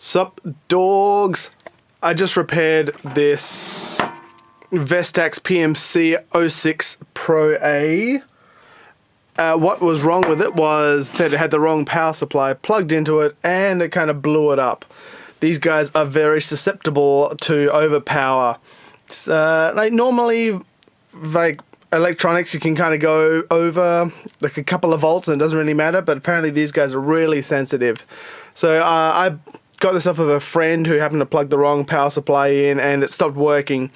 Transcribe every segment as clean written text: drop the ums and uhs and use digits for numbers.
Sup dogs, I just repaired this Vestax PMC06-proA. What was wrong with it was that it had the wrong power supply plugged into it and it kind of blew it up. These guys are very susceptible to overpower. Like normally, like electronics, you can kind of go over like a couple of volts and it doesn't really matter, but apparently these guys are really sensitive. So I got this off of a friend who happened to plug the wrong power supply in and it stopped working.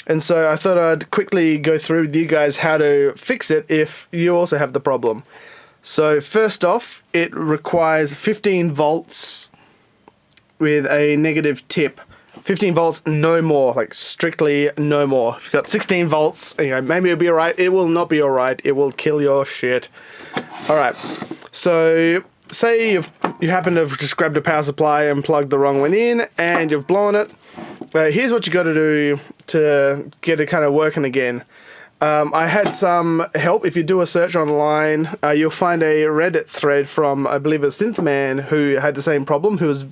And so I thought I'd quickly go through with you guys how to fix it if you also have the problem. So first off, it requires 15 volts with a negative tip. 15 volts, no more, like strictly no more. If you've got 16 volts, you know, maybe it'll be alright. It will not be alright. It will kill your shit. Alright, so say you happen to have just grabbed a power supply and plugged the wrong one in and you've blown it. Here's what you got to do to get it kind of working again. I had some help. If you do a search online, you'll find a Reddit thread from, I believe, a Synthman who had the same problem. He was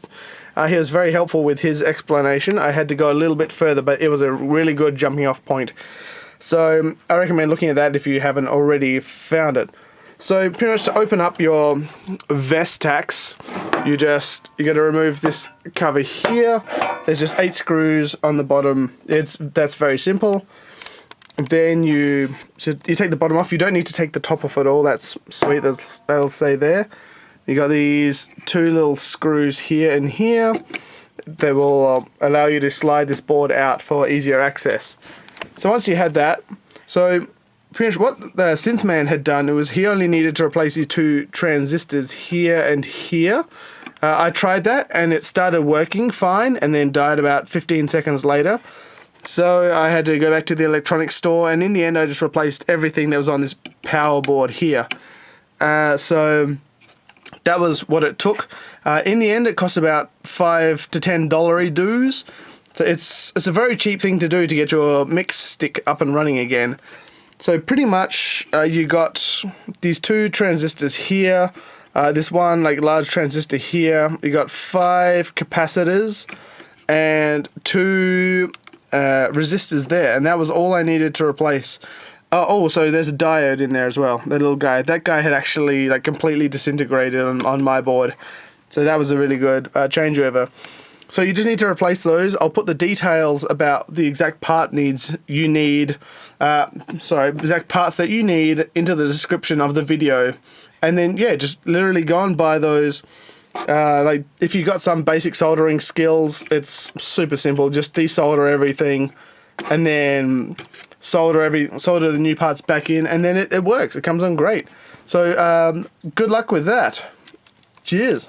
very helpful with his explanation. I had to go a little bit further, but it was a really good jumping off point. So I recommend looking at that if you haven't already found it. So pretty much to open up your Vestax, you got to remove this cover here. There's just 8 screws on the bottom. That's very simple. And then you take the bottom off. You don't need to take the top off at all. That's sweet. They'll stay there. You got these 2 little screws here and here. They will allow you to slide this board out for easier access. So once you had that, so pretty much what the Synthman had done, was he only needed to replace these 2 transistors here and here. I tried that and it started working fine and then died about 15 seconds later. So I had to go back to the electronics store and in the end I just replaced everything that was on this power board here. So that was what it took. In the end it cost about $5 to $10 dues. So it's a very cheap thing to do to get your mix stick up and running again. So pretty much you got these 2 transistors here, this one like large transistor here, you got 5 capacitors and 2 resistors there, and that was all I needed to replace. So there's a diode in there as well, the little guy. That guy had actually like completely disintegrated on my board, so that was a really good changeover. So you just need to replace those. I'll put the details about the exact parts that you need into the description of the video. And then, yeah, just literally go and buy those. Like, if you've got some basic soldering skills, it's super simple. Just desolder everything and then solder the new parts back in, and then it works. It comes on great. So, good luck with that. Cheers.